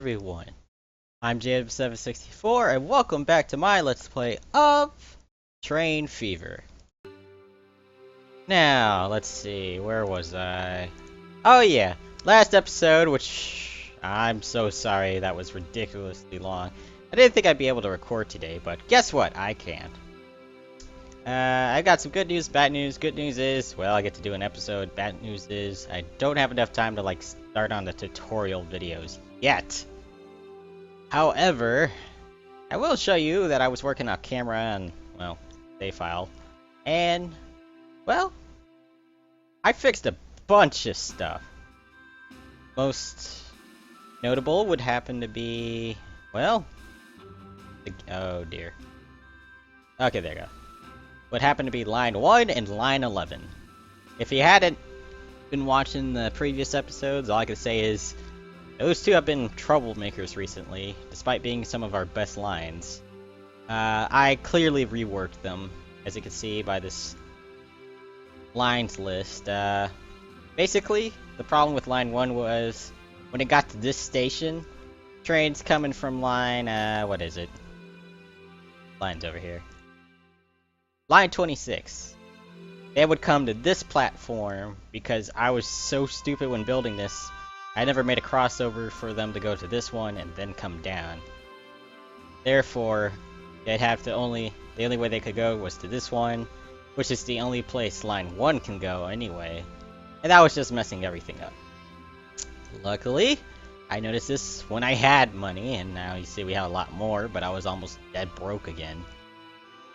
everyone. I'm JB764 and welcome back to my Let's Play of Train Fever. Now, let's see, where was I? Oh yeah, last episode, which I'm so sorry that was ridiculously long. I didn't think I'd be able to record today, but guess what? I can. I got some good news, bad news. Good news is, well, I get to do an episode. Bad news is, I don't have enough time to start on the tutorial videos yet. However, I will show you that I was working on camera and, well, save file. And, well, I fixed a bunch of stuff. Most notable would happen to be, well, oh dear. Okay, there you go. Would happen to be line 1 and line 11. If you hadn't been watching the previous episodes, all I can say is those two have been troublemakers recently, despite being some of our best lines. I clearly reworked them, as you can see by this lines list. Basically, the problem with line 1 was when it got to this station, trains coming from line, what is it? Line's over here. Line 26. They would come to this platform because I was so stupid when building this. I never made a crossover for them to go to this one and then come down. Therefore, they'd have to the only way they could go was to this one, which is the only place line 1 can go anyway. And that was just messing everything up. Luckily, I noticed this when I had money, and now you see we have a lot more, but I was almost dead broke again.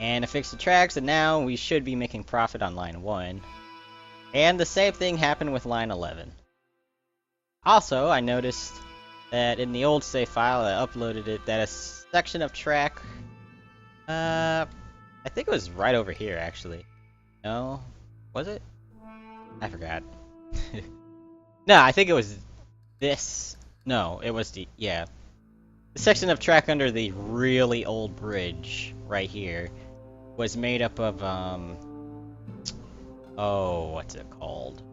And I fixed the tracks, and now we should be making profit on line 1. And the same thing happened with line 11. Also, I noticed that in the old save file, I uploaded it, that a section of track, I think it was right over here, actually. No? Was it? I forgot. No, I think it was this. No, it was the, yeah. The section of track under the really old bridge, right here, was made up of, oh, what's it called?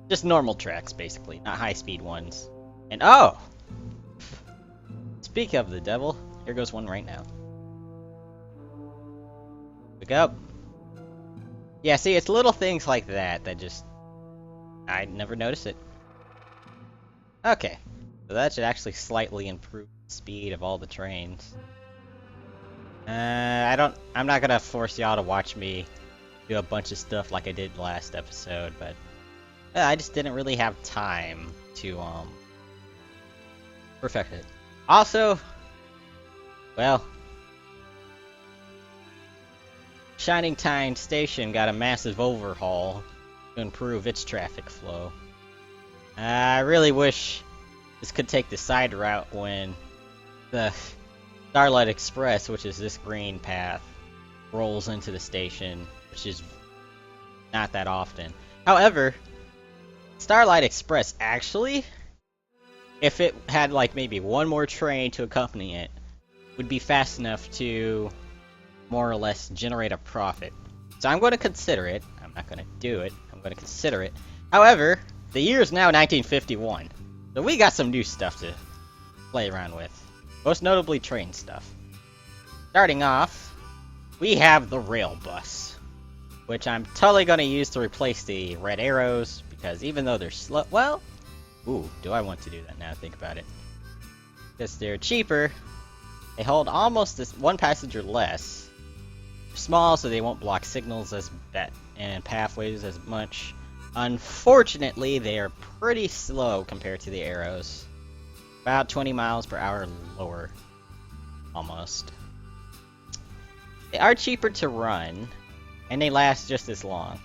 Just normal tracks, basically, not high-speed ones. And, oh! Speak of the devil, here goes one right now. Pick up. Yeah, see, it's little things like that that just, I'd never notice it. Okay, so that should actually slightly improve the speed of all the trains. I'm not gonna force y'all to watch me do a bunch of stuff like I did last episode, but I just didn't really have time to, perfect it. Also, well, Shining Time Station got a massive overhaul to improve its traffic flow. I really wish this could take the side route when the Starlight Express, which is this green path, rolls into the station, which is not that often. However, Starlight Express actually, if it had like maybe one more train to accompany it, would be fast enough to more or less generate a profit. So I'm going to consider it. I'm not going to do it. I'm going to consider it. However, the year is now 1951, so we got some new stuff to play around with. Most notably train stuff. Starting off, we have the rail bus, which I'm totally going to use to replace the red arrows, because even though they're slow, well, ooh, do I want to do that now? Think about it. Because they're cheaper, they hold almost this one passenger less. They're small, so they won't block signals as bad and pathways as much. Unfortunately, they are pretty slow compared to the arrows. About 20 miles per hour lower, almost. They are cheaper to run, and they last just as long.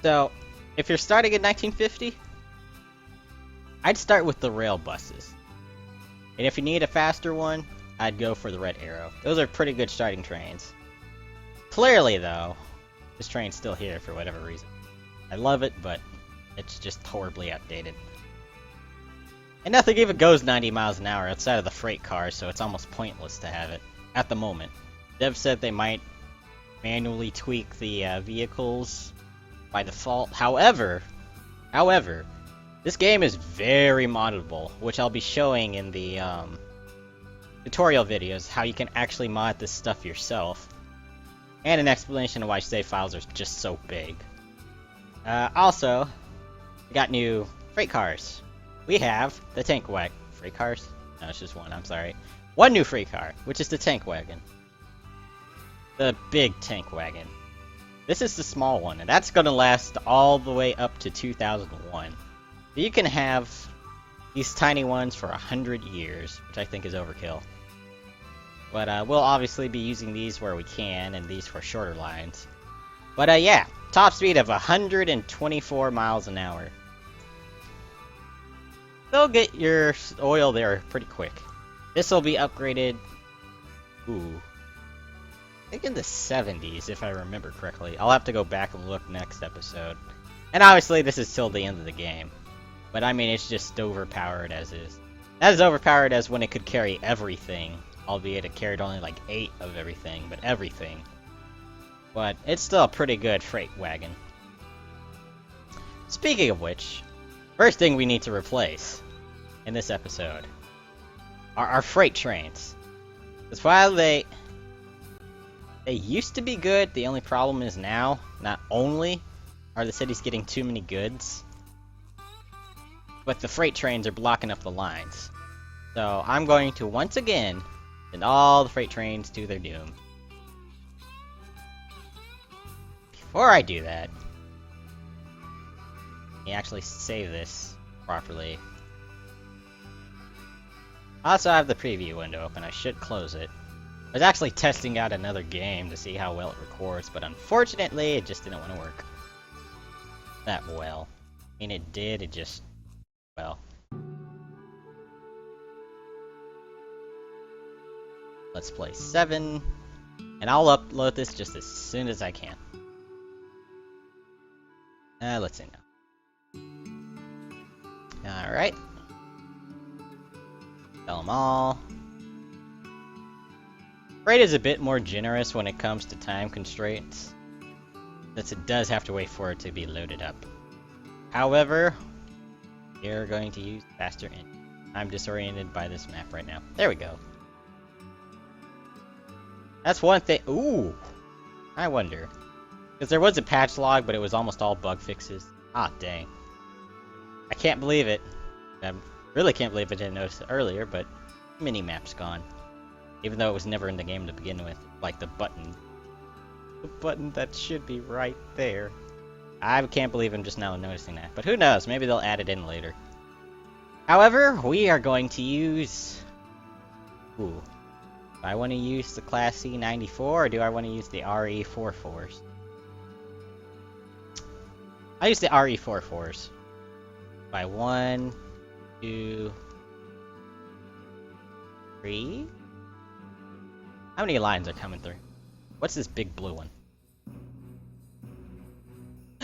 So, if you're starting in 1950, I'd start with the rail buses. And if you need a faster one, I'd go for the Red Arrow. Those are pretty good starting trains. Clearly, though, this train's still here for whatever reason. I love it, but it's just horribly outdated. And nothing even goes 90 miles an hour outside of the freight car, so it's almost pointless to have it at the moment. Dev said they might manually tweak the vehicles by default. However, this game is very moddable, which I'll be showing in the tutorial videos, how you can actually mod this stuff yourself, and an explanation of why save files are just so big. Also, we got new freight cars. We have the tank wagon. Freight cars? No, it's just one, I'm sorry. One new freight car, which is the tank wagon. The big tank wagon. This is the small one, and that's gonna last all the way up to 2001. So you can have these tiny ones for 100 years, which I think is overkill. But we'll obviously be using these where we can, and these for shorter lines. But yeah, top speed of 124 miles an hour. They'll get your oil there pretty quick. This will be upgraded, ooh, I think in the 70s, if I remember correctly. I'll have to go back and look next episode. And obviously this is till the end of the game. But I mean, it's just overpowered as is. Not as overpowered as when it could carry everything. Albeit it carried only like 8 of everything, but everything. But it's still a pretty good freight wagon. Speaking of which, first thing we need to replace in this episode are our freight trains. Because while they used to be good, the only problem is now, not only are the cities getting too many goods, but the freight trains are blocking up the lines. So I'm going to once again send all the freight trains to their doom. Before I do that, let me actually save this properly. I also have the preview window open. I should close it. I was actually testing out another game to see how well it records, but unfortunately it just didn't want to work that well. I mean, it did, it just, well. Let's play 7, and I'll upload this just as soon as I can. Let's see now. Alright. Sell them all. Freight is a bit more generous when it comes to time constraints, since it does have to wait for it to be loaded up. However, we're going to use faster engine. I'm disoriented by this map right now. There we go. That's one thing. Ooh! I wonder. Because there was a patch log, but it was almost all bug fixes. Ah, dang. I can't believe it. I really can't believe I didn't notice it earlier, but mini-map's gone. Even though it was never in the game to begin with. Like the button. The button that should be right there. I can't believe I'm just now noticing that. But who knows? Maybe they'll add it in later. However, we are going to use... Ooh. Do I want to use the Class C94 or do I want to use the RE44s? I use the RE44s. By 1, 2, 3? How many lines are coming through? What's this big blue one?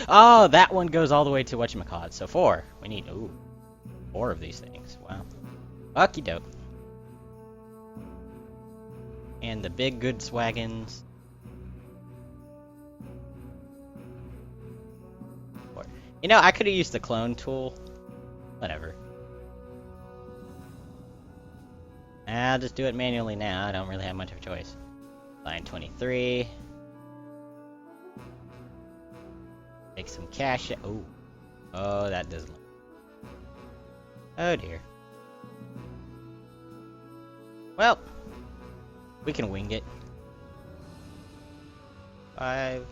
Oh, that one goes all the way to whatchamacallit. So 4. We need, ooh, 4 of these things. Wow. Okie doke. And the big goods wagons. 4. You know, I could have used the clone tool. Whatever. I'll just do it manually now. I don't really have much of a choice. Line 23. Take some cash. Oh. Oh, that doesn't look. Oh dear. Well, we can wing it. 5,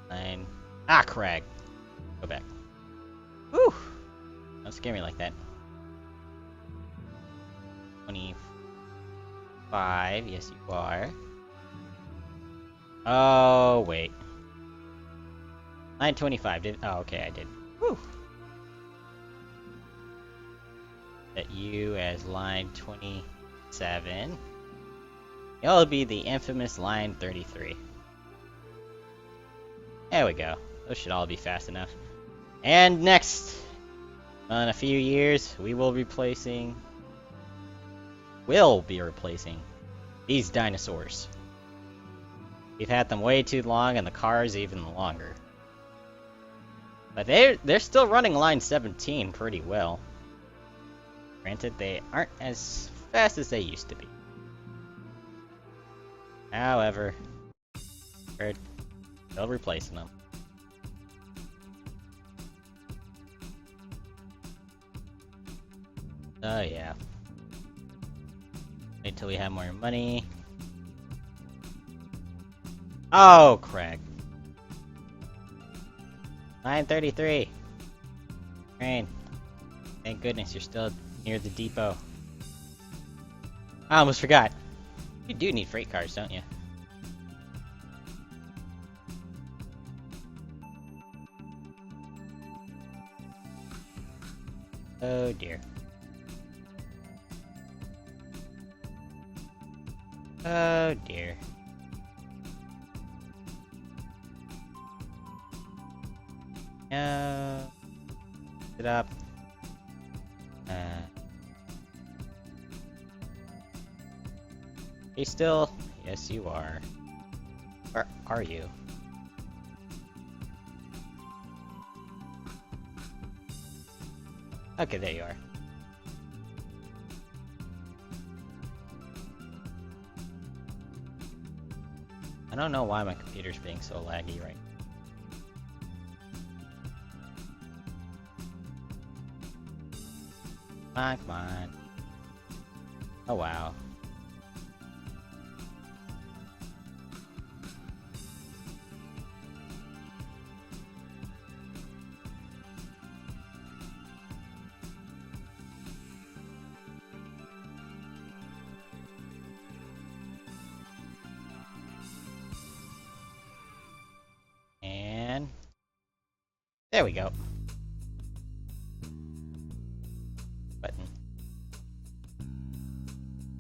9. Ah, crag. Go back. Whew. Don't scare me like that. 25. Yes, you are. Oh, wait. 925. Did? Oh, okay, I did. Whew. Set you as line 27. It'll be the infamous line 33. There we go. Those should all be fast enough. And next, in a few years, we will be replacing these dinosaurs. We've had them way too long, and the cars even longer. But they're still running line 17 pretty well. Granted, they aren't as fast as they used to be. However, we're still replacing them. Oh yeah. Wait till we have more money. Oh, crap. 9:33. Train. Thank goodness you're still near the depot. I almost forgot. You do need freight cars, don't you? Oh dear. Oh dear. No. Sit up. You still? Yes, you are. Where are you? Okay, there you are. I don't know why my computer's being so laggy right now. Come on, come on. Oh wow. And there we go. Button.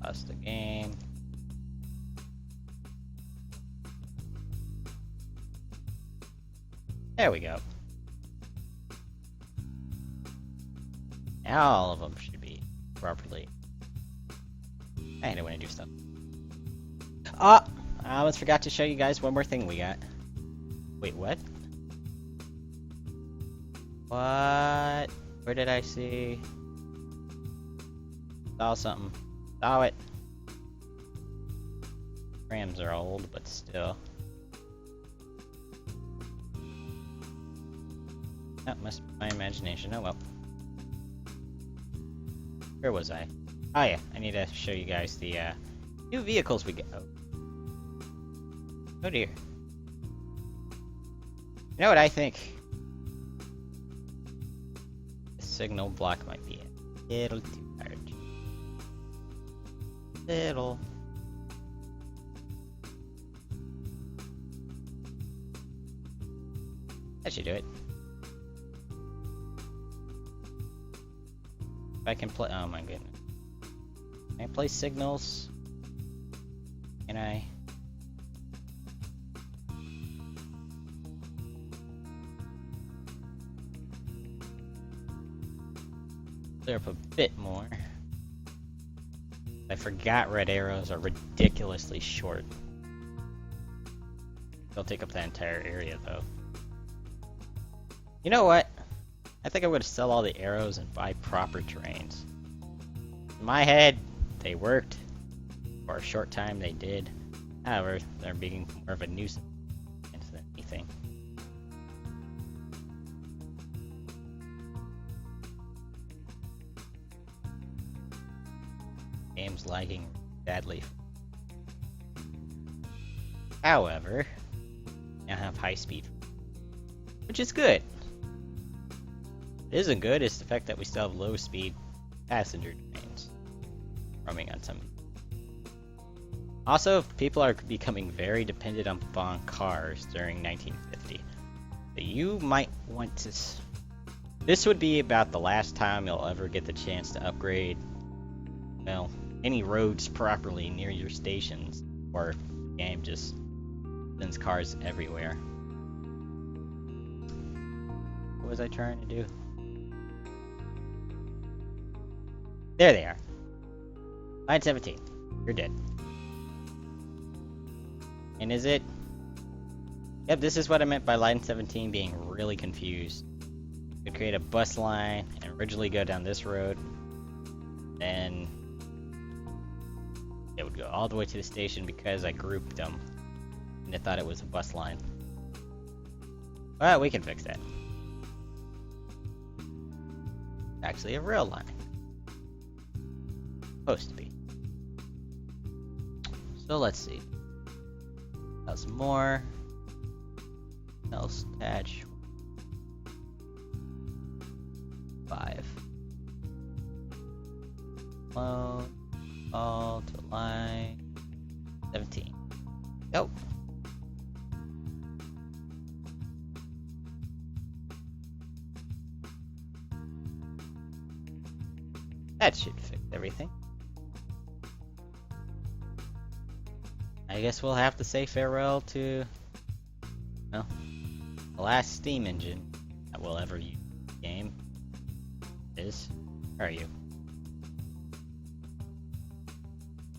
Pause the game. There we go. Now all of them should be properly. I don't want to do stuff. Oh! I almost forgot to show you guys one more thing we got. Wait, what? What? Where did I see? Saw something. Saw it. Rams are old, but still. That must be my imagination. Oh well. Where was I? Oh yeah, I need to show you guys the new vehicles we get. Oh dear. You know what I think? The signal block might be a little too large. Little. That should do it. If I can play, oh my goodness. Can I play signals? Can I? Clear up a bit more. I forgot red arrows are ridiculously short. They'll take up the entire area though. You know what? I think I'm going to sell all the arrows and buy proper terrains. In my head, they worked. For a short time, they did. However, they're being more of a nuisance than anything. Game's lagging badly. However, I have high speed, which is good. What isn't good is the fact that we still have low speed passenger trains roaming on some. Also, people are becoming very dependent upon cars during 1950. So you might want to. This would be about the last time you'll ever get the chance to upgrade, well, any roads properly near your stations, or the game just sends cars everywhere. What was I trying to do? There they are. Line 17. You're dead. And is it? Yep, this is what I meant by line 17 being really confused. You could create a bus line and originally go down this road. Then It would go all the way to the station because I grouped them. And I thought it was a bus line. Well, we can fix that. Actually, a rail line. Supposed to be. So let's see. That's more. Else attach. 5. Load. All to line 17. Go. That should fix everything. I guess we'll have to say farewell to, well, the last steam engine that we'll ever use in the game is. Where are you?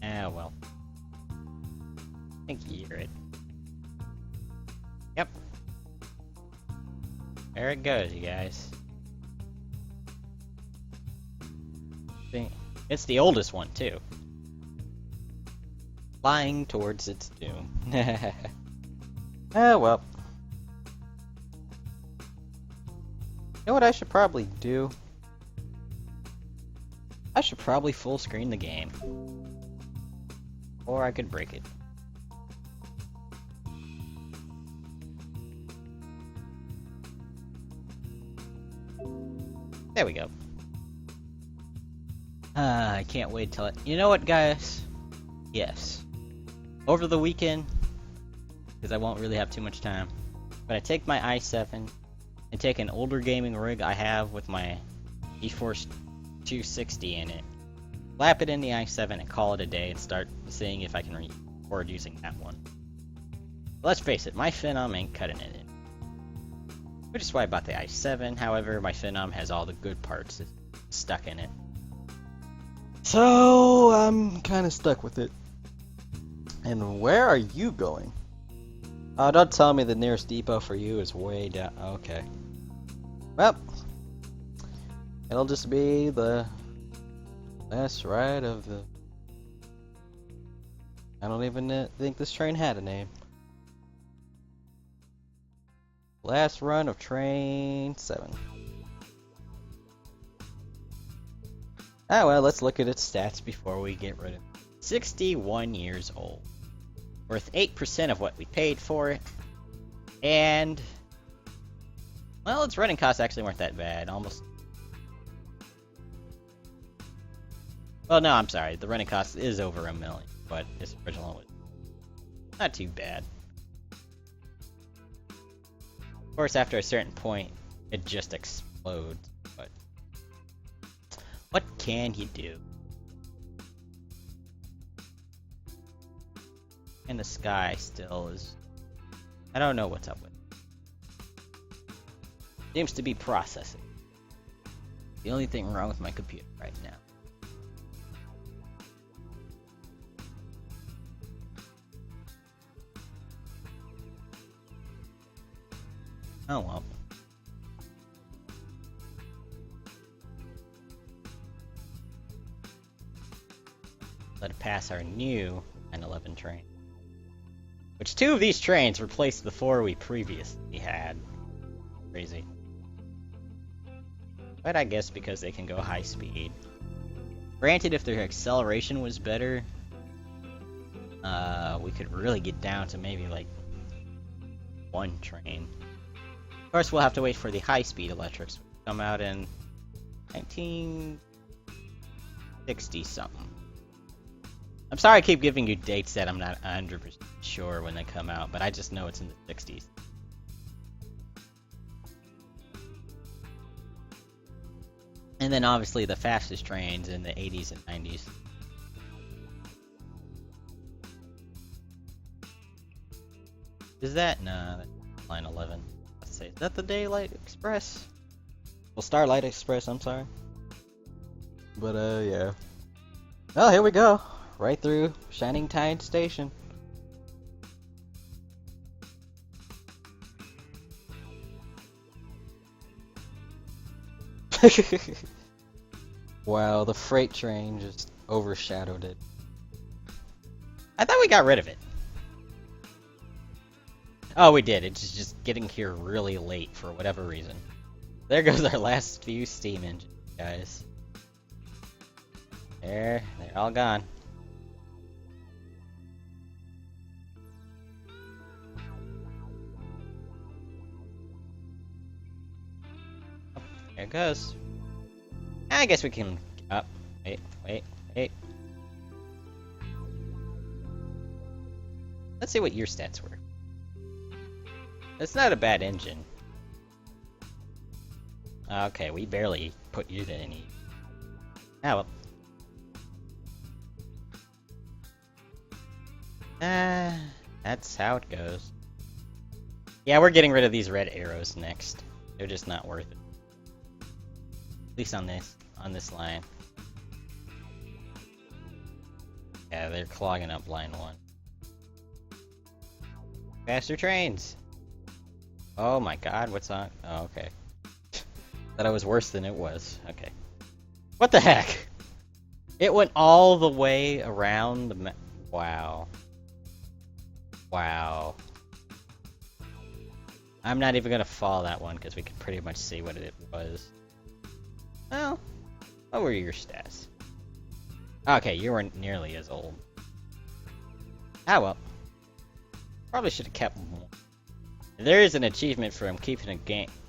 Ah, well. I think you hear it. Yep. There it goes, you guys. It's the oldest one, too. Flying towards its doom. Ah, well. You know what I should probably do? I should probably full screen the game. Or I could break it. There we go. I can't wait till it. You know what, guys? Yes. Over the weekend, because I won't really have too much time, but I take my i7 and take an older gaming rig I have with my GeForce 260 in it, slap it in the i7 and call it a day and start seeing if I can record using that one. Let's face it, my Phenom ain't cutting it in. Which is why I bought the i7, however, my Phenom has all the good parts stuck in it. So, I'm kinda stuck with it. And where are you going? Oh, don't tell me the nearest depot for you is way down. Okay. Well, it'll just be the last ride of the... I don't even think this train had a name. Last run of train 7. Ah, well, let's look at its stats before we get rid of it. 61 years old. Worth 8% of what we paid for it. And... well, its running costs actually weren't that bad. Almost... well, no, I'm sorry. The running cost is over $1 million. But its original was not too bad. Of course, after a certain point, it just explodes. But... what can you do? And the sky still is... I don't know what's up with it. Seems to be processing. The only thing wrong with my computer right now. Oh well. Let it pass our new 911 train. Which 2 of these trains replaced the 4 we previously had. Crazy. But I guess because they can go high speed. Granted, if their acceleration was better, we could really get down to maybe like 1 train. Of course, we'll have to wait for the high-speed electrics to come out in 1960 something. I'm sorry I keep giving you dates that I'm not 100% sure when they come out, but I just know it's in the 60s. And then obviously the fastest trains in the 80s and 90s. Is that? No, that's line 11. Let's say, is that the Daylight Express? Well, Starlight Express, I'm sorry. But, yeah. Well, here we go. Right through Shining Tide Station. Wow, the freight train just overshadowed it. I thought we got rid of it. Oh, we did. It's just getting here really late for whatever reason. There goes our last few steam engines, guys. They're all gone. Oh, there it goes. I guess we can up. Wait. Let's see what your stats were. It's not a bad engine. Okay, we barely put you to any. Ah, well. That's how it goes. Yeah, we're getting rid of these red arrows next. They're just not worth it. At least on this line. Yeah, they're clogging up line 1. Faster trains! Oh my god, what's on? Oh, okay. Thought I was worse than it was. Okay. What the heck? It went all the way around the map. Wow. Wow. I'm not even gonna follow that one because we can pretty much see what it was. Well, what were your stats? Okay, you weren't nearly as old. Ah well. Probably should have kept more. There is an achievement from keeping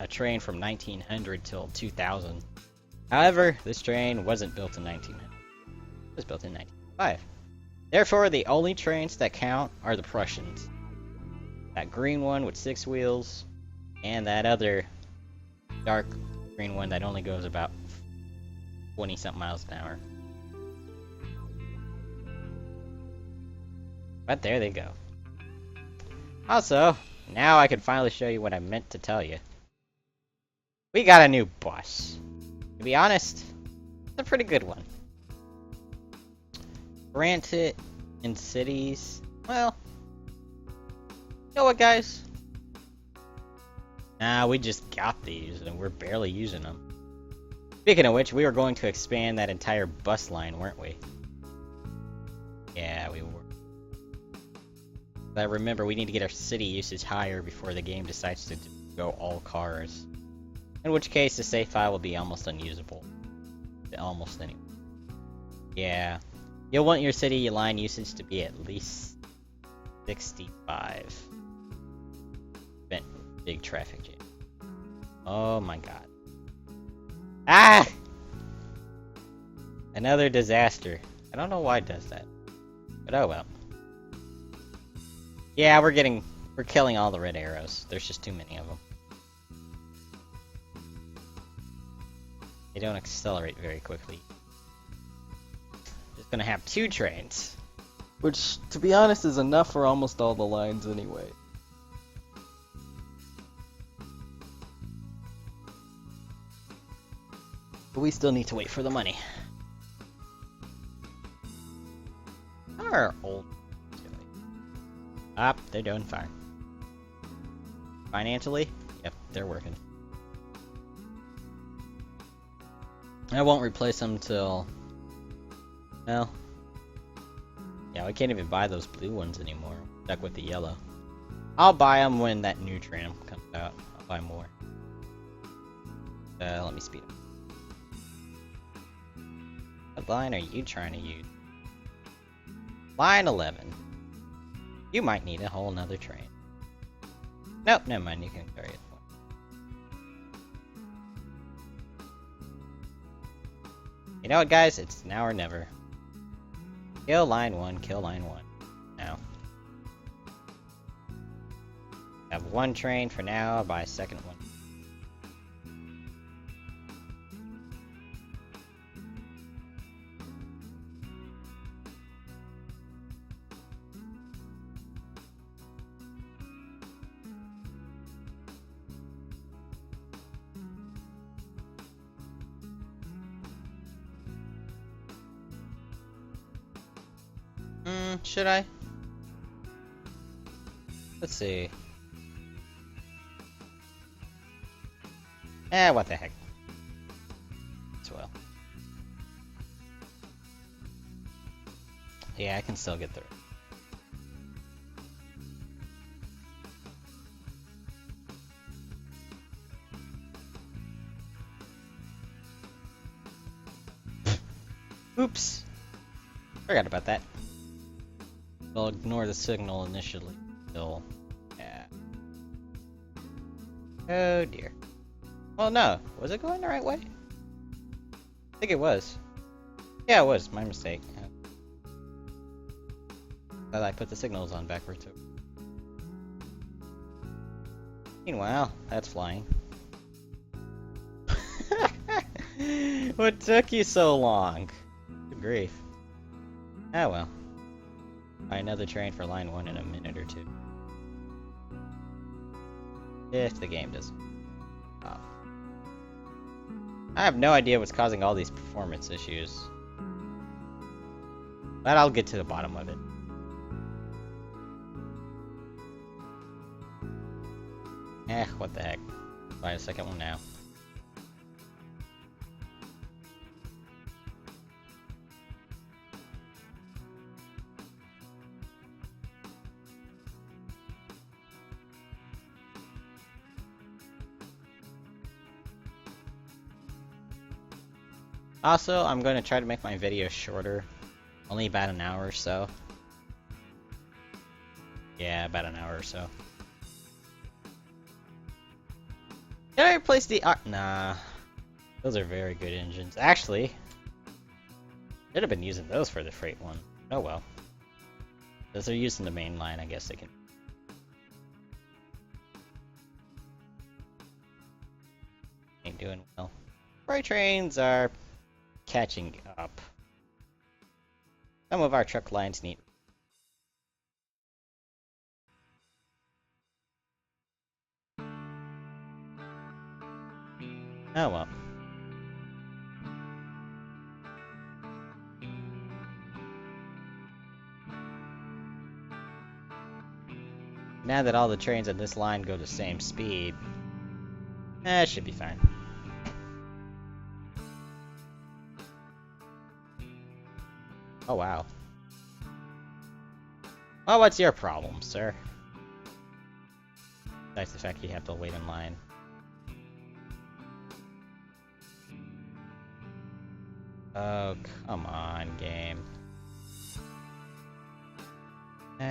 a train from 1900 till 2000. However, this train wasn't built in 1900. It was built in 1905. Therefore, the only trains that count are the Prussians. That green one with 6 wheels, and that other dark green one that only goes about 20-something miles an hour. But there they go. Also, now I can finally show you what I meant to tell you. We got a new bus. To be honest, it's a pretty good one. Granted, in cities, well, you know what, guys? Nah, we just got these and we're barely using them. Speaking of which, we were going to expand that entire bus line, weren't we? Yeah, we were. But remember, we need to get our city usage higher before the game decides to go all cars. In which case, the save file will be almost unusable. Almost anyway. Yeah. You'll want your city line usage to be at least 65. Big traffic jam. Oh my god. Ah! Another disaster. I don't know why it does that. But oh well. Yeah, we're killing all the red arrows. There's just too many of them. They don't accelerate very quickly. Just gonna have 2 trains. Which, to be honest, is enough for almost all the lines anyway. But we still need to wait for the money. Our old... they're doing fine. Financially? Yep, they're working. I won't replace them till... well... yeah, we can't even buy those blue ones anymore. Stuck with the yellow. I'll buy them when that new tram comes out. I'll buy more. Let me speed up. What line are you trying to use? Line 11. You might need a whole nother train. Nope, never mind, you can carry it. You know what, guys? It's now or never. Kill line 1, kill line 1. Now. Have 1 train for now, I'll buy a second one. Should I? Let's see. What the heck. As well. Yeah, I can still get through. Oops! Forgot about that. I'll ignore the signal initially. Still. Yeah. Oh dear. Well, no. Was it going the right way? I think it was. Yeah, it was. My mistake. Thought I put the signals on backwards. Meanwhile, that's flying. What took you so long? Good grief. Oh well. Buy another train for line 1 in a minute or two. If the game doesn't. Oh. I have no idea what's causing all these performance issues. But I'll get to the bottom of it. What the heck. Buy a second one now. Also, I'm going to try to make my videos shorter. Only about an hour or so. Yeah, about an hour or so. Did I replace the... nah. Those are very good engines. Actually, should have been using those for the freight one. Oh well. As they're using the main line, I guess they can... Ain't doing well. Freight trains are catching up. Some of our truck lines need... Oh well. Now that all the trains on this line go the same speed, it should be fine. Oh wow. Well, what's your problem, sir? Besides the fact you have to wait in line. Oh, come on, game. You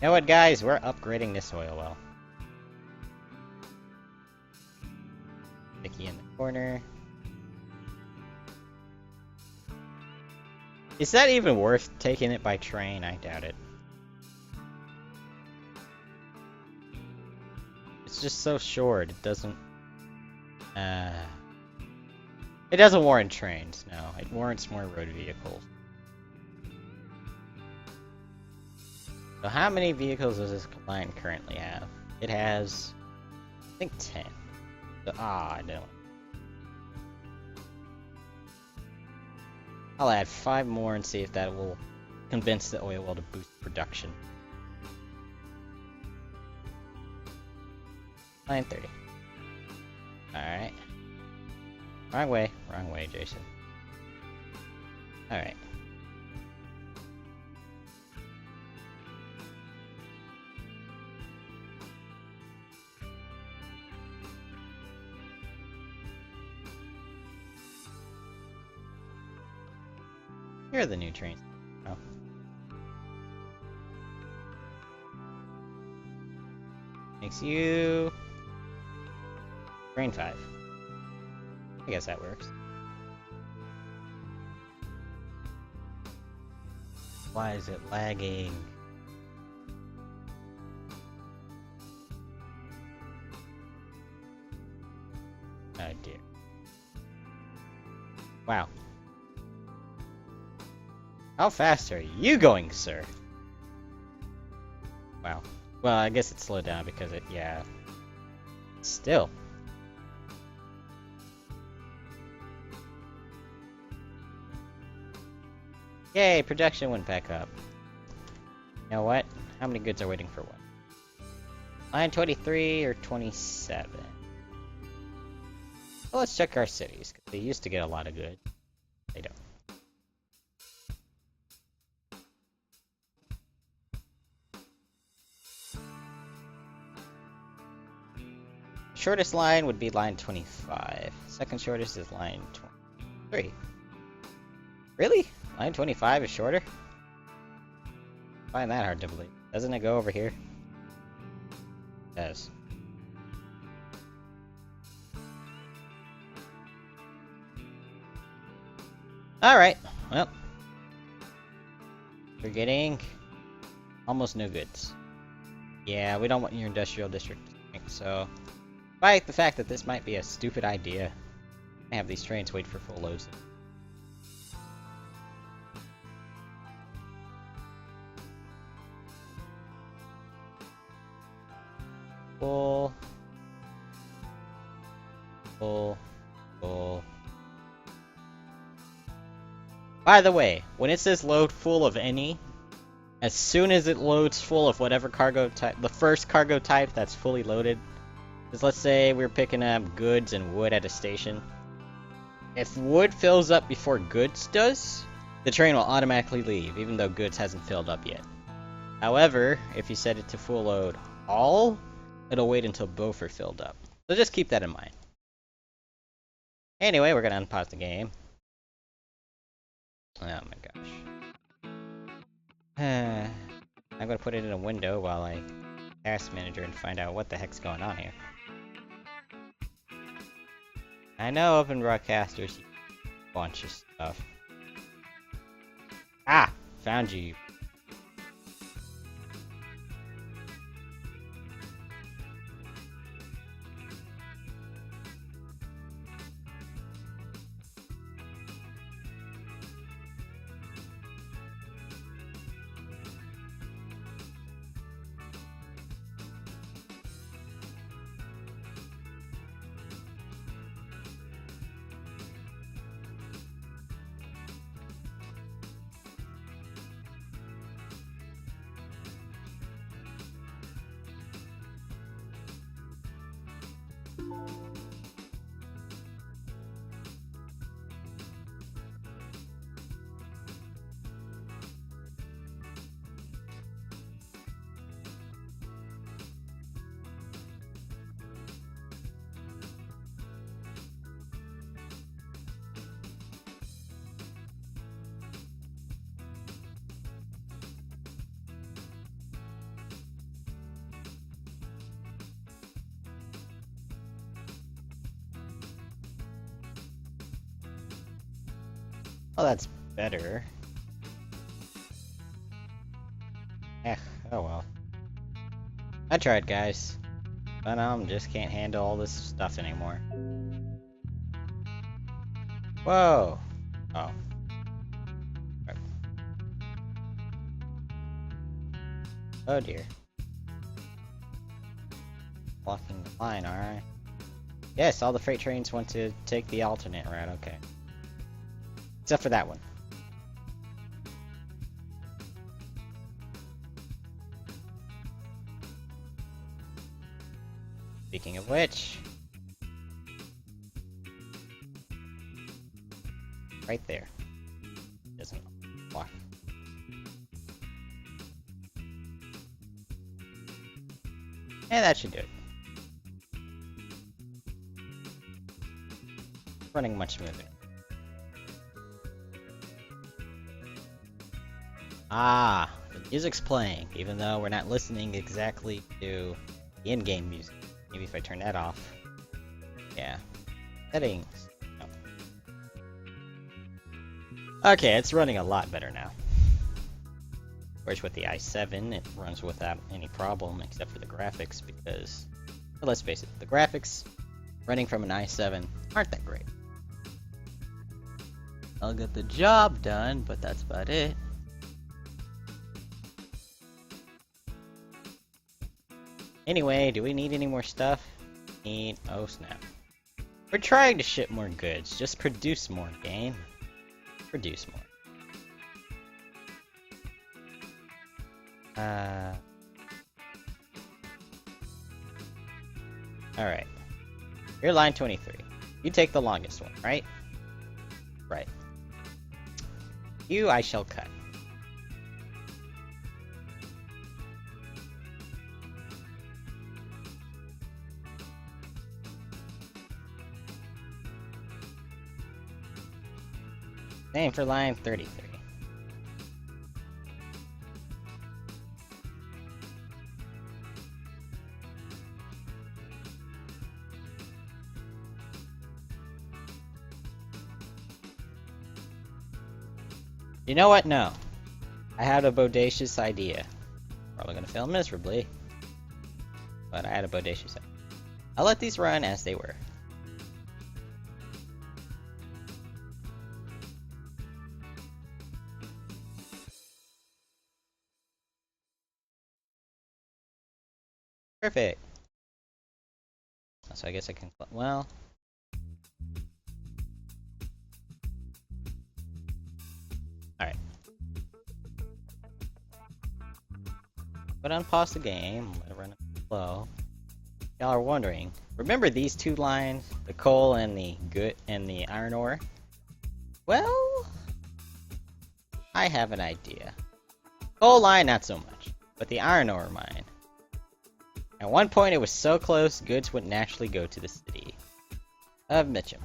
know what, guys? We're upgrading this oil well. Sticky in the corner. Is that even worth taking it by train? I doubt it. It's just so short. It doesn't... It doesn't warrant trains, no. It warrants more road vehicles. So how many vehicles does this line currently have? It has... I think 10. So, I don't... I'll add 5 more and see if that will convince the oil well to boost production. 9:30. Alright. Wrong way, Jason. Alright. Here are the new trains. Oh. Makes you... Train 5. I guess that works. Why is it lagging? Oh dear. Wow. How fast are you going, sir? Wow. Well, I guess it slowed down because it, yeah. Still. Yay, production went back up. You know what? How many goods are waiting for what? Line 23 or 27? Well, let's check our cities, because they used to get a lot of goods. They don't. shortest line would be line 25. Second shortest is line 23. Really? Line 25 is shorter? I find that hard to believe. Doesn't it go over here? It does. Alright, well. We're getting almost no goods. Yeah, we don't want your industrial district to shrink, so despite the fact that this might be a stupid idea, I have these trains wait for full loads. Full. By the way, when it says load full of any, as soon as it loads full of whatever cargo type, the first cargo type that's fully loaded, because let's say we're picking up goods and wood at a station. If wood fills up before goods does, the train will automatically leave, even though goods hasn't filled up yet. However, if you set it to full load all, it'll wait until both are filled up. So just keep that in mind. Anyway, we're gonna unpause the game. Oh my gosh. I'm gonna put it in a window while I task manager and find out what the heck's going on here. I know open broadcasters a bunch of stuff. Ah! Found you. Oh, that's better. Oh well. I tried, guys. Phenom just can't handle all this stuff anymore. Whoa! Oh. Right. Oh dear. Blocking the line, alright. Yes, all the freight trains want to take the alternate route, okay. Except for that one. Speaking of which, right there. Doesn't block. And that should do it. Running much smoother. Ah, the music's playing, even though we're not listening exactly to the in-game music. Maybe if I turn that off. Yeah. Settings. No. Okay, it's running a lot better now. Whereas with the i7, it runs without any problem except for the graphics because, well, let's face it, the graphics running from an i7 aren't that great. I'll get the job done, but that's about it. Anyway, do we need any more stuff? Oh snap. We're trying to ship more goods. Just produce more, game. Produce more. Alright. You're line 23. You take the longest one, right? Right. You I shall cut. Same for line 33. You know what? No. I had a bodacious idea. Probably gonna fail miserably. But I had a bodacious idea. I'll let these run as they were. Perfect. So I guess I can, well. Alright. But unpause the game, let it run slow. Y'all are wondering, remember these two lines? The coal and the iron ore? Well, I have an idea. Coal line, not so much, but the iron ore mine. At one point it was so close, goods would naturally go to the city of Mitcham.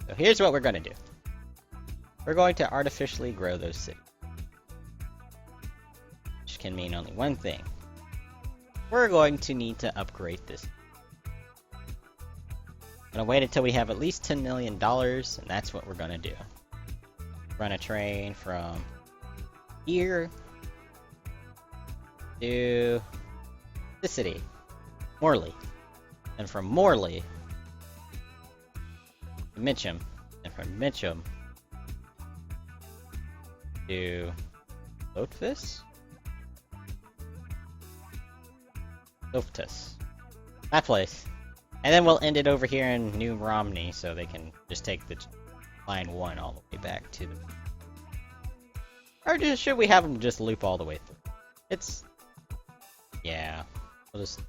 So here's what we're gonna do. We're going to artificially grow those cities. Which can mean only one thing. We're going to need to upgrade this. I'm gonna wait until we have at least $10 million, and that's what we're gonna do. Run a train from here to the city, Morley, and from Morley to Mitcham, and from Mitcham to Loftus? Loftus. That place. And then we'll end it over here in New Romney, so they can just take the line 1 all the way back to the... Or should we have them just loop all the way through? It's... Yeah. We'll just...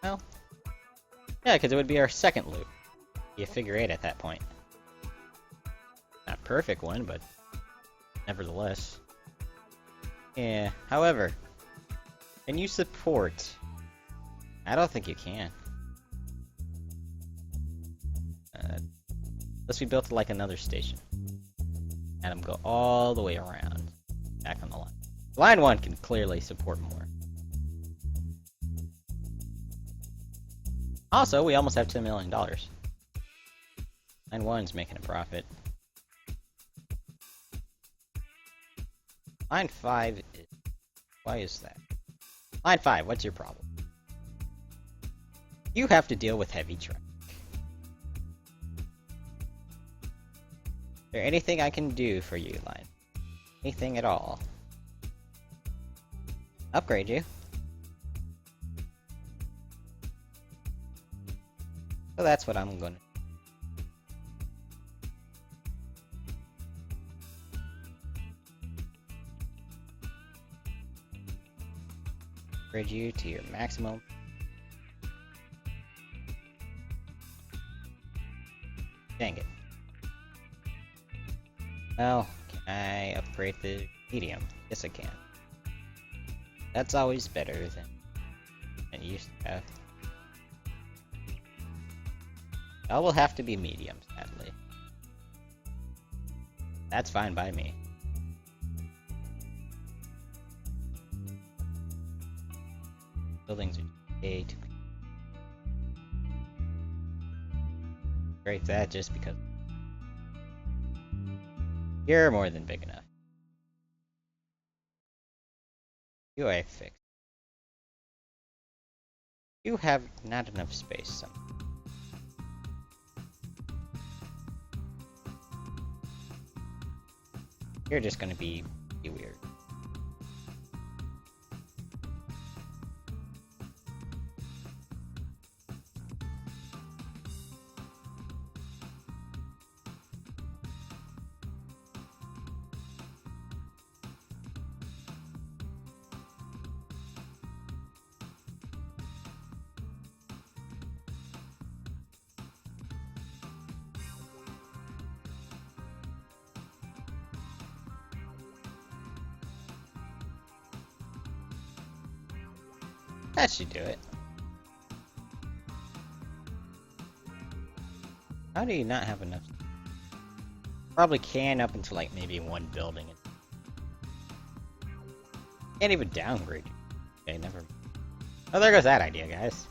Well... Yeah, because it would be our second loop. Be a figure 8 at that point. Not perfect one, but... Nevertheless. Yeah, however... Can you support... I don't think you can. Unless we built like another station. Had them go all the way around. Back on the line. Line 1 can clearly support more. Also, we almost have $10 million. Line 1's making a profit. Line 5 is... Why is that? Line 5, what's your problem? You have to deal with heavy traffic. Is there anything I can do for you, Line? Anything at all? Upgrade you. So that's what I'm gonna... Upgrade you to your maximum. Dang it. Well, can I upgrade the medium? Yes, I can. That's always better than it used to have. All will have to be medium, sadly. That's fine by me. Buildings are A to B. Break that just because. You're more than big enough. You I fixed. You have not enough space. Some. You're just gonna be weird. That should do it. How do you not have enough? Probably can up until like maybe one building. Can't even downgrade. Okay, never. Oh, there goes that idea, guys.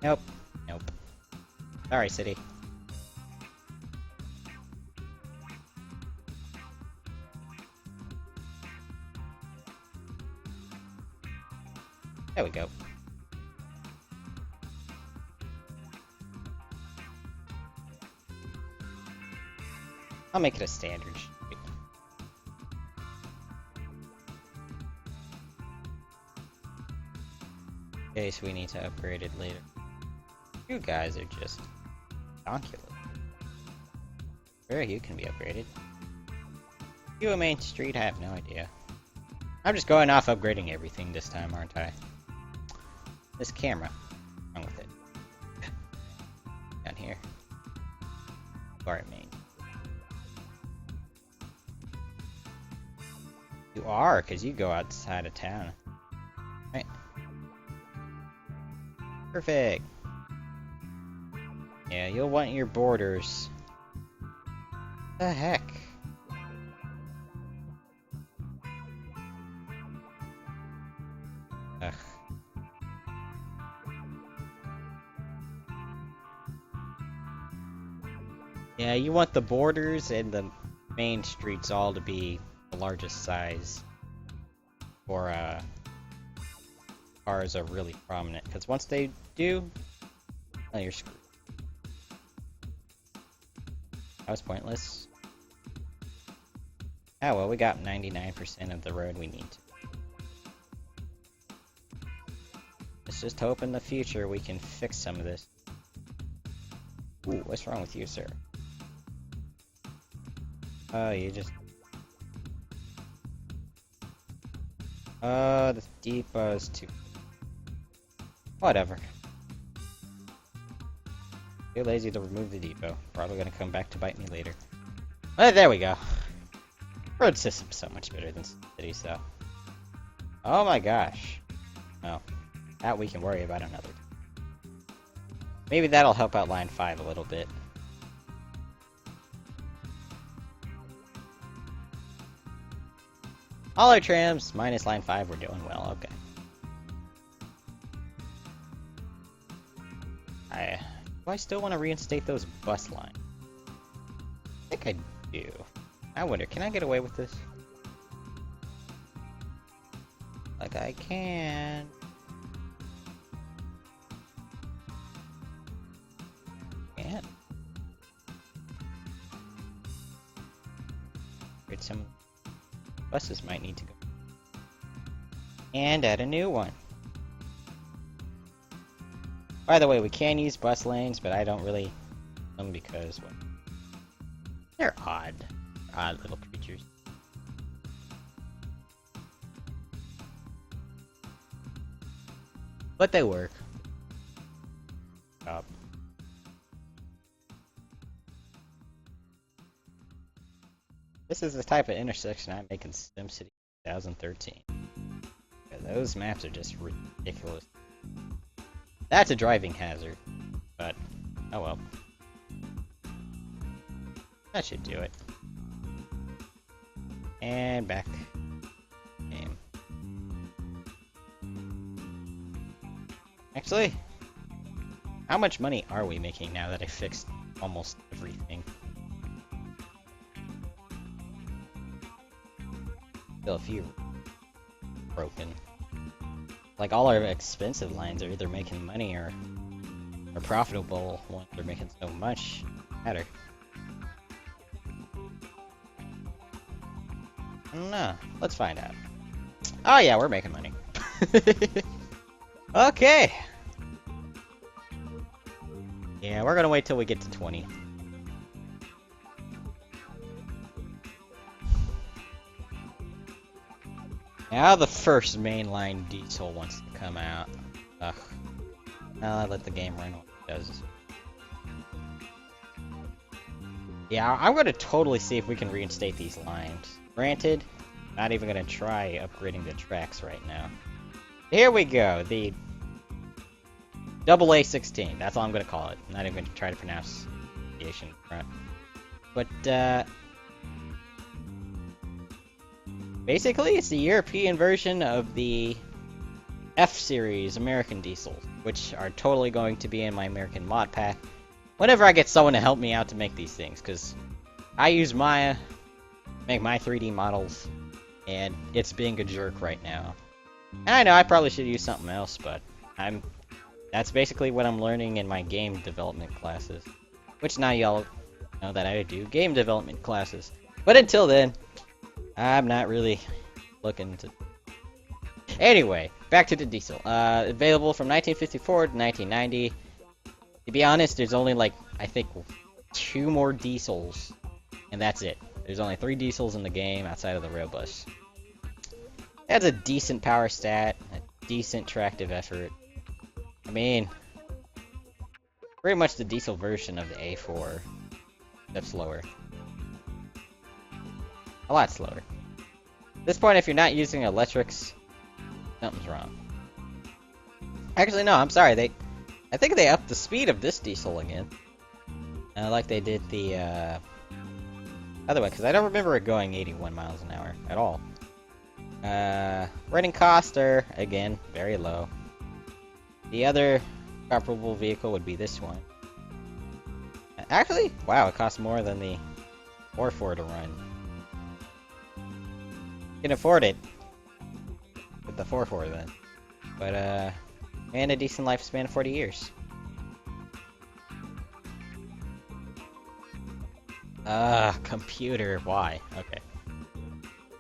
Nope. Nope. Sorry, city. There we go. I'll make it a standard street. In case we need to upgrade it later. You guys are just donkulous. Sure, you can be upgraded. You a main street? I have no idea. I'm just going off upgrading everything this time, aren't I? This camera. What's wrong with it? Down here. Alright, main. You are, because you go outside of town. Right. Perfect. Yeah, you'll want your borders. What the heck? Ugh. Yeah, you want the borders and the main streets all to be the largest size for cars are really prominent, because once they do, oh, you're screwed. That was pointless. Oh well, we got 99% of the road we need to. Let's just hope in the future we can fix some of this. Ooh, what's wrong with you, sir? Oh, you just... the depot's too... Whatever. Too lazy to remove the depot. Probably gonna come back to bite me later. But there we go. Road system's so much better than cities, though. Oh my gosh. Well, that we can worry about another time. Maybe that'll help out Line 5 a little bit. All our trams, minus Line 5, we're doing well, okay. Do I still want to reinstate those bus lines? I think I do. I wonder, can I get away with this? Like I can. Can't. Some buses might need to go. And add a new one. By the way, we can use bus lanes, but I don't really them because well, they're odd little creatures. But they work. This is the type of intersection I make in SimCity 2013. Yeah, those maps are just ridiculous. That's a driving hazard, but oh well. That should do it. And back. Game. Actually, how much money are we making now that I fixed almost everything? Still a few broken. Like all our expensive lines are either making money or profitable ones are making so much better. I don't know. Let's find out. Oh yeah, we're making money. Okay. Yeah, we're gonna wait till we get to 20. Now the first mainline diesel wants to come out. Ugh. I'll let the game run what it does. Yeah, I'm gonna totally see if we can reinstate these lines. Granted, not even gonna try upgrading the tracks right now. Here we go, the Double A16. That's all I'm gonna call it. I'm not even gonna try to pronounce pronunciation front. But basically, it's the European version of the F-Series American diesels, which are totally going to be in my American mod pack whenever I get someone to help me out to make these things, because I use Maya to make my 3D models, and it's being a jerk right now. And I know I probably should use something else, but that's basically what I'm learning in my game development classes, which now y'all know that I do game development classes. But until then, I'm not really looking to... Anyway, back to the diesel. Available from 1954 to 1990. To be honest, there's only like, I think, 2 more diesels, and that's it. There's only 3 diesels in the game outside of the rail bus. It has a decent power stat, a decent tractive effort. I mean, pretty much the diesel version of the A4. That's slower. A lot slower. At this point, if you're not using electrics, something's wrong. Actually, no, I'm sorry. I think they upped the speed of this diesel again. Like they did the other one, because I don't remember it going 81 miles an hour at all. Running costs are, again, very low. The other comparable vehicle would be this one. Actually, wow, it costs more than the 4.4 to run. You can afford it with the 4.4 then. But, and a decent lifespan of 40 years. Computer, why? Okay.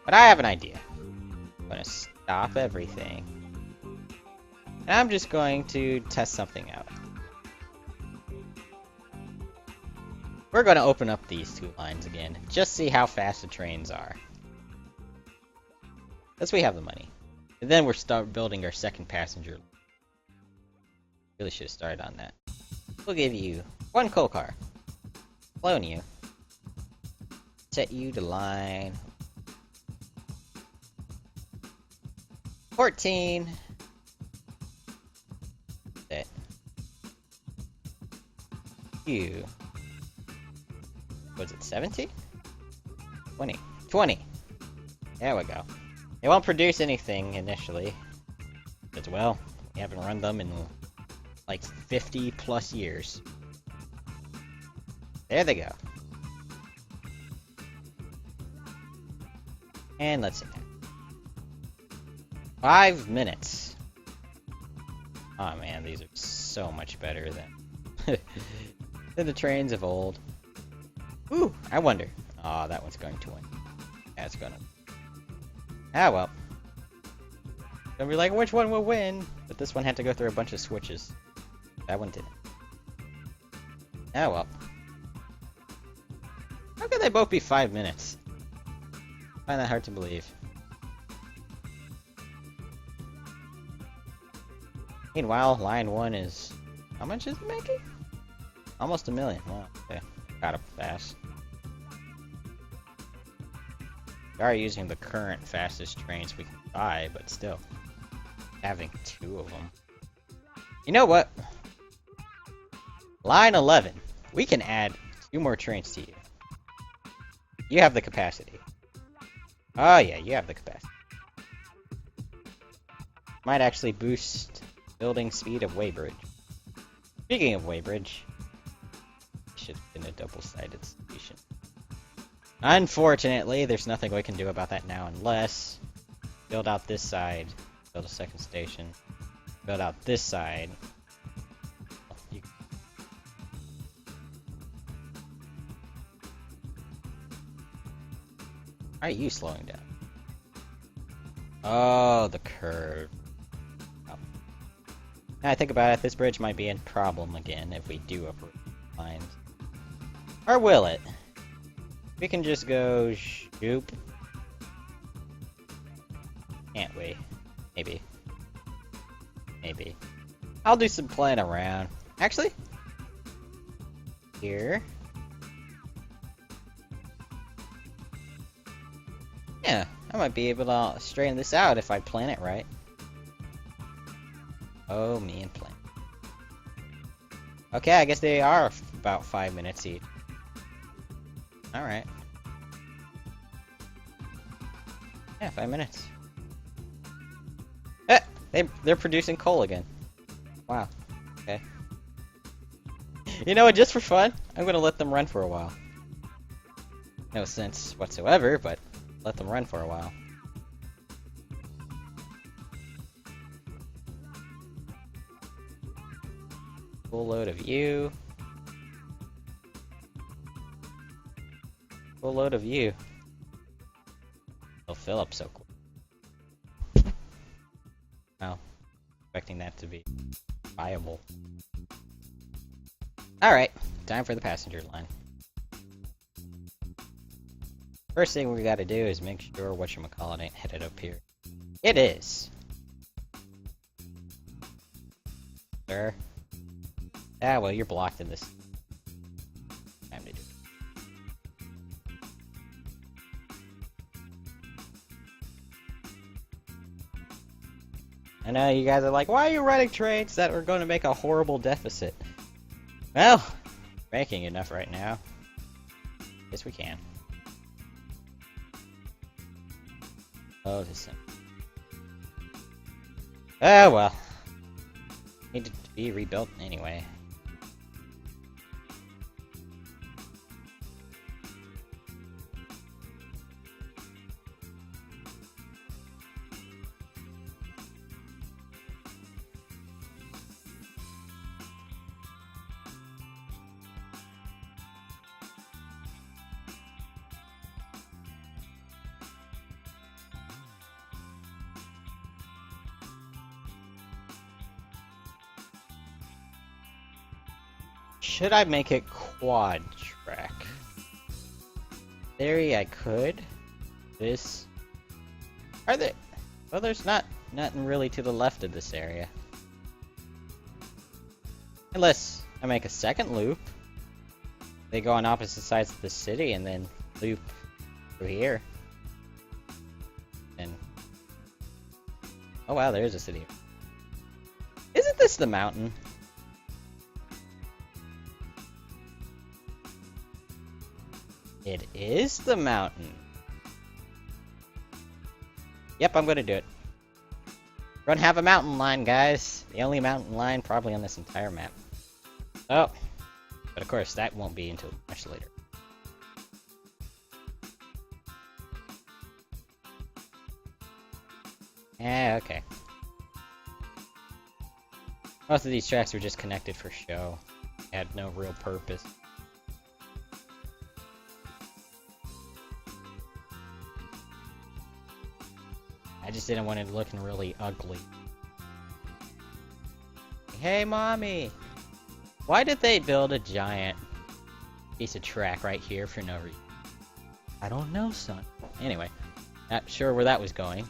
But I have an idea. I'm gonna stop everything. And I'm just going to test something out. We're gonna open up these 2 lines again, just see how fast the trains are. Because we have the money. And then we're start building our second passenger. Really should have started on that. We'll give you 1 coal car. Clone you. Set you to line 14. Set you. Was it 17? 20. 20. There we go. They won't produce anything initially. As well, we haven't run them in like 50 plus years. There they go. And let's see. 5 minutes. Oh man, these are so much better than than the trains of old. Ooh, I wonder. Oh, that one's going to win. That's gonna. Ah well. Gonna be like, which one will win? But this one had to go through a bunch of switches. That one didn't. Ah well. How could they both be 5 minutes? I find that hard to believe. Meanwhile, line 1 is... How much is it making? Almost $1 million. Wow, okay. Got up fast. We are using the current fastest trains we can buy, but still. Having 2 of them. You know what? Line 11. We can add 2 more trains to you. You have the capacity. Oh yeah, you have the capacity. Might actually boost building speed of Weybridge. Speaking of Weybridge, it should have been a double-sided station. Unfortunately, there's nothing we can do about that now unless build out this side, build a second station, build out this side. Why are you slowing down? Oh, the curve. Oh. Now I think about it, this bridge might be a problem again if we do uproot lines. Or will it? We can just go shoop. Can't we? Maybe. Maybe. I'll do some playing around. Actually, here. Yeah, I might be able to straighten this out if I plan it right. Oh, me and plan. Okay, I guess they are about 5 minutes each. Alright. Yeah, 5 minutes. Eh! They're producing coal again. Wow. Okay. You know what, just for fun, I'm gonna let them run for a while. No sense whatsoever, but let them run for a while. Full load of you. Full load of you. They'll fill up so quick. Well, expecting that to be viable. Alright, time for the passenger line. First thing we gotta do is make sure whatchamacallit ain't headed up here. It is! Sir? Ah, well, you're blocked in this. Time to do it. I know you guys are like, why are you running trains that are going to make a horrible deficit? Well, making enough right now. Yes, we can. Oh, this thing. Oh, well. Needed to be rebuilt anyway. Should I make it quad track? Theory, I could. This. Are there? Well, there's nothing really to the left of this area. Unless I make a second loop. They go on opposite sides of the city and then loop through here. And oh wow, there's a city. Isn't this the mountain? It is the mountain. Yep, I'm gonna do it. We're gonna have a mountain line, guys. The only mountain line probably on this entire map. Oh. But of course, that won't be until much later. Yeah, okay. Most of these tracks were just connected for show. They had no real purpose. I just didn't want it looking really ugly. Hey, mommy! Why did they build a giant piece of track right here for no reason? I don't know, son. Anyway, not sure where that was going.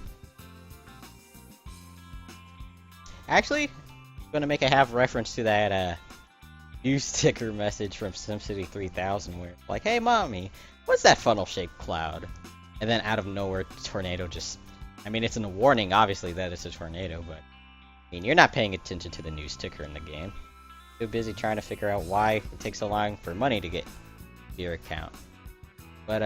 Actually, I'm gonna make a half reference to that news sticker message from SimCity 3000 where it's like, hey, mommy, what's that funnel-shaped cloud? And then out of nowhere, tornado just... I mean, it's a warning, obviously, that it's a tornado, but... I mean, you're not paying attention to the news ticker in the game. Too busy trying to figure out why it takes so long for money to get to your account. But,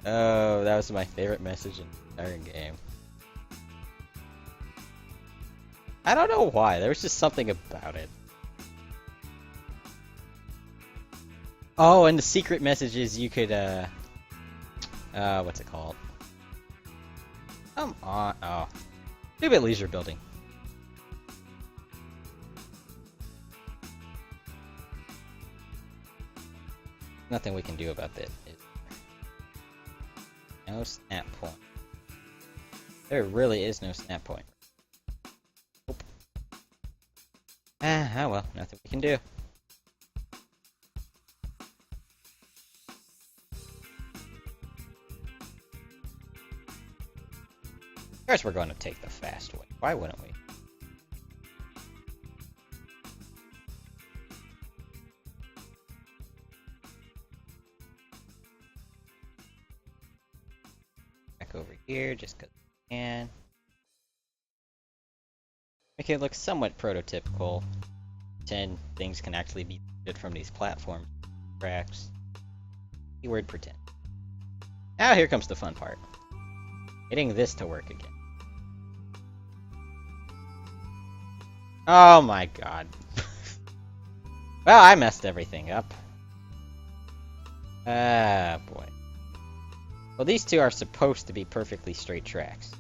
oh, that was my favorite message in the entire game. I don't know why, there was just something about it. Oh, and the secret messages you could, what's it called? Come on. Oh. Stupid leisure building. Nothing we can do about that. No snap point. There really is no snap point. Nope. Ah, well, nothing we can do. Of course we're going to take the fast way. Why wouldn't we? Back over here, just because we can. Make it look somewhat prototypical. Pretend things can actually be did from these platform tracks. Keyword pretend. Now here comes the fun part. Getting this to work again. Oh my god. Well, I messed everything up. Ah, boy. Well, these two are supposed to be perfectly straight tracks.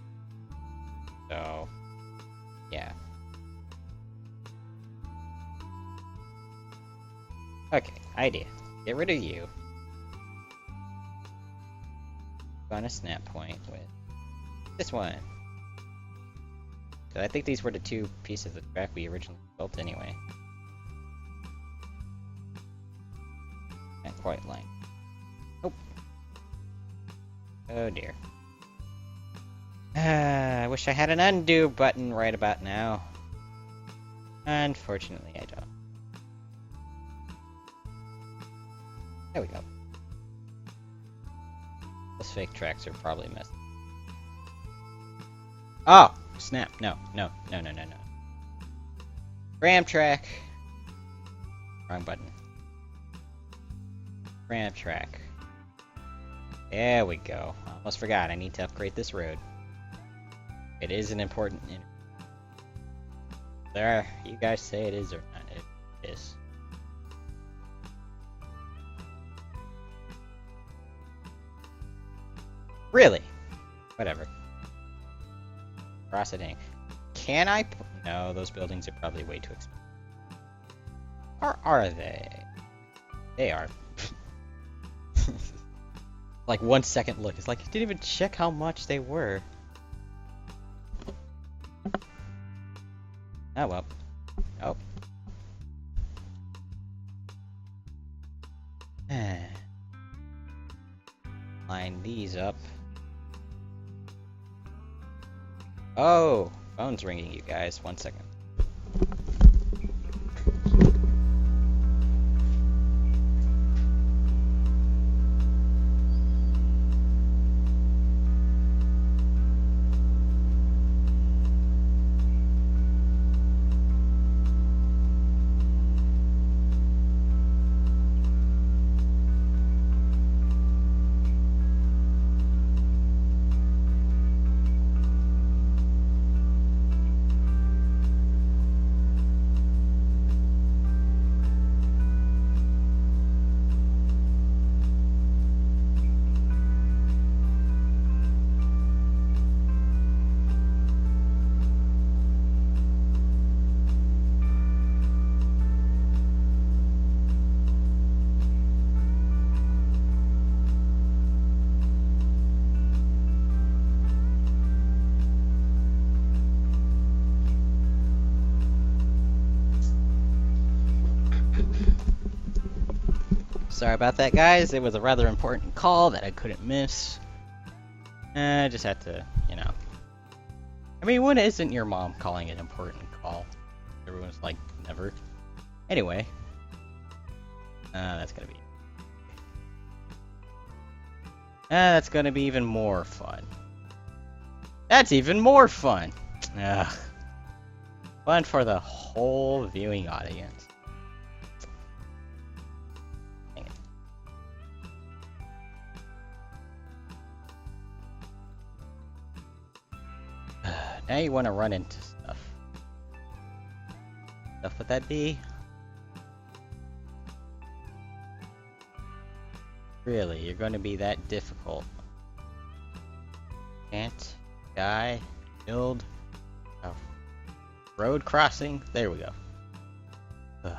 So, yeah. Okay, idea. Get rid of you. On a snap point with this one. So I think these were the two pieces of track we originally built anyway. Can't quite line. Nope. Oh dear. I wish I had an undo button right about now. Unfortunately, I don't. There we go. Those fake tracks are probably messed. Oh! Snap. No. Ram track. Wrong button. Ram track. There we go. Almost forgot. I need to upgrade this road. It is an important. There. You guys say it is or not? It is. Really? Whatever. Radeon. Can I? No, those buildings are probably way too expensive. Or are they? They are. Like 1 second look. It's like you didn't even check how much they were. Oh well. Oh. Line these up. Oh, phone's ringing, you guys. 1 second. Sorry about that, guys. It was a rather important call that I couldn't miss. I just had to, you know. I mean, when isn't your mom calling an important call? Everyone's like, never. Anyway. That's gonna be... that's gonna be even more fun. That's even more fun! Ugh. Fun for the whole viewing audience. Now you want to run into stuff. Stuff would that be? Really, you're going to be that difficult? Can't, die, build, oh. Road crossing. There we go. Ugh.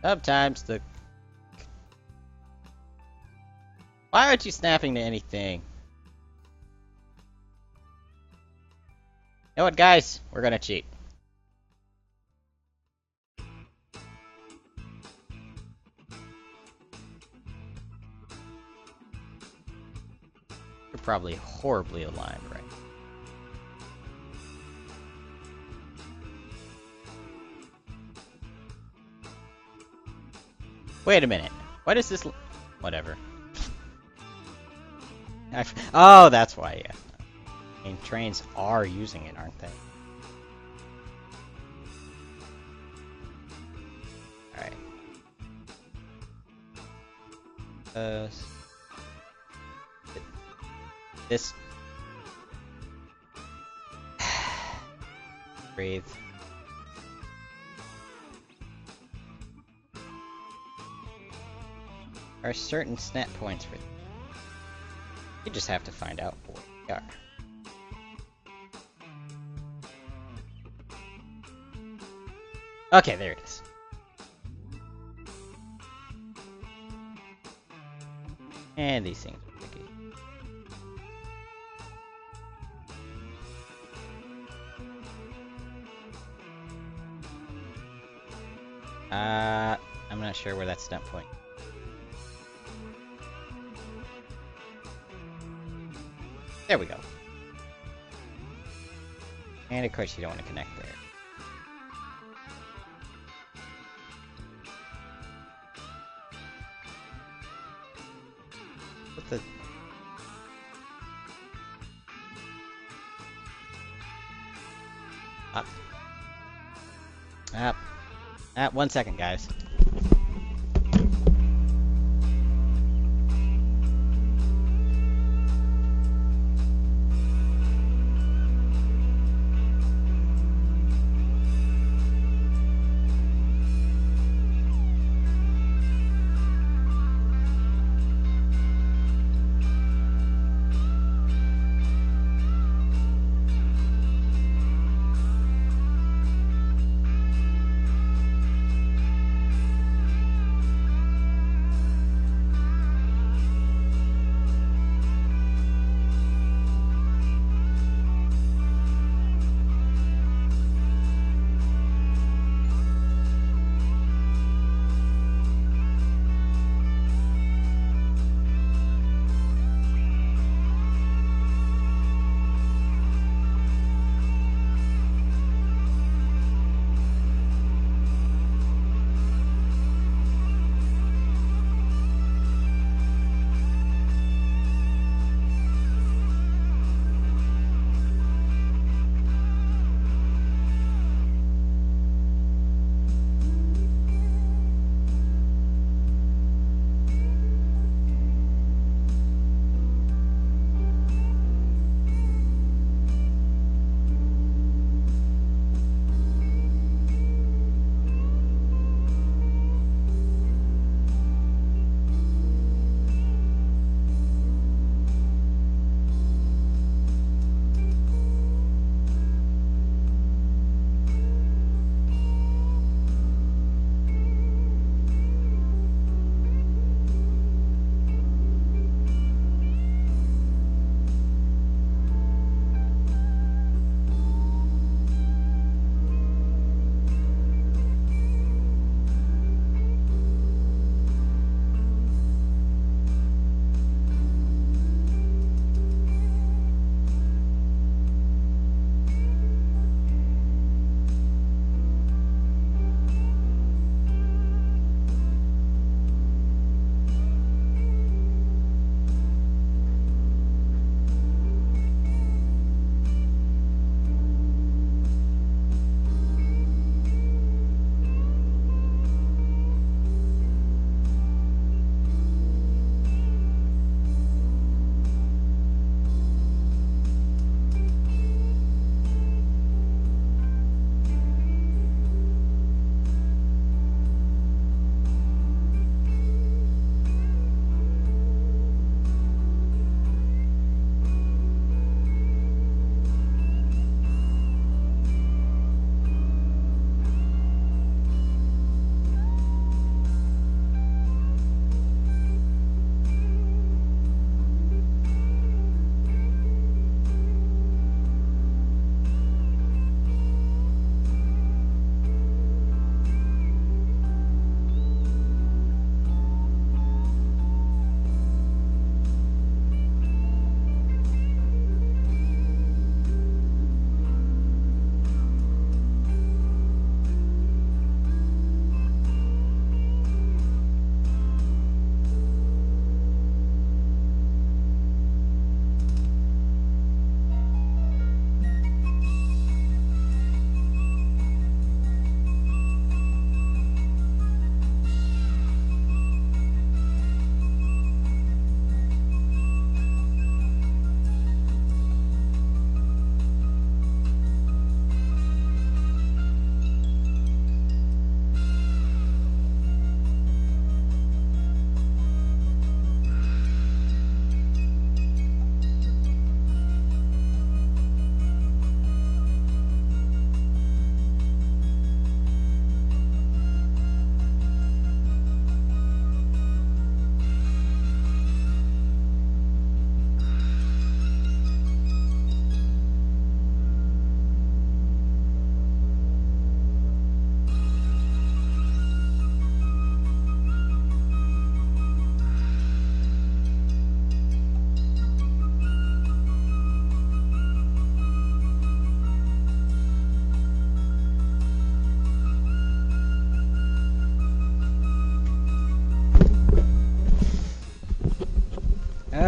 Sometimes the. Why aren't you snapping to anything? You know what, guys? We're gonna cheat. You're probably horribly aligned, right? Wait a minute. What is this? Whatever. Oh, that's why, yeah. I mean, trains are using it, aren't they? This. Breathe. There are certain snap points for. You just have to find out what they are. Okay, there it is. And these things are tricky. I'm not sure where that snap point. There we go. And of course you don't want to connect there. What the... Up. 1 second, guys.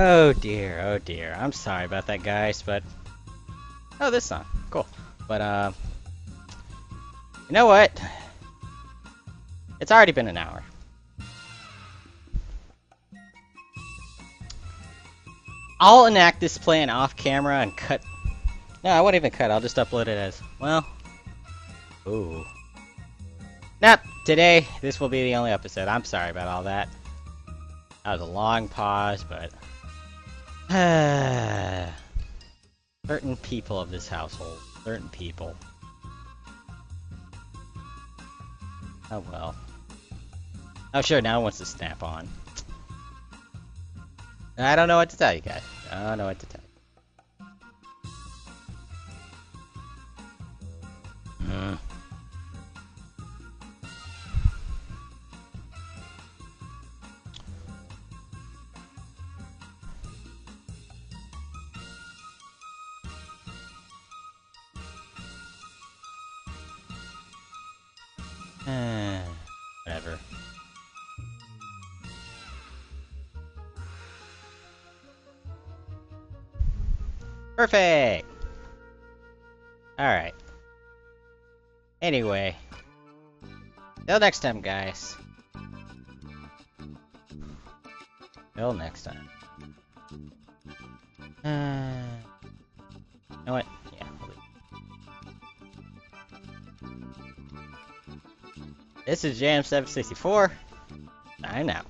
Oh dear, oh dear. I'm sorry about that, guys, but... Oh, this song. Cool. But, you know what? It's already been an hour. I'll enact this plan off camera and cut... No, I won't even cut. I'll just upload it as... Well... Ooh. Nope. Today, this will be the only episode. I'm sorry about all that. That was a long pause, but... certain people of this household. Certain people. Oh well. Oh sure, now it wants to snap on. I don't know what to tell you guys. I don't know what to tell you. Whatever. Perfect! Alright. Anyway. Till next time, guys. Till next time. You know what? Yeah, I'll leave. This is Jam764. Signing out.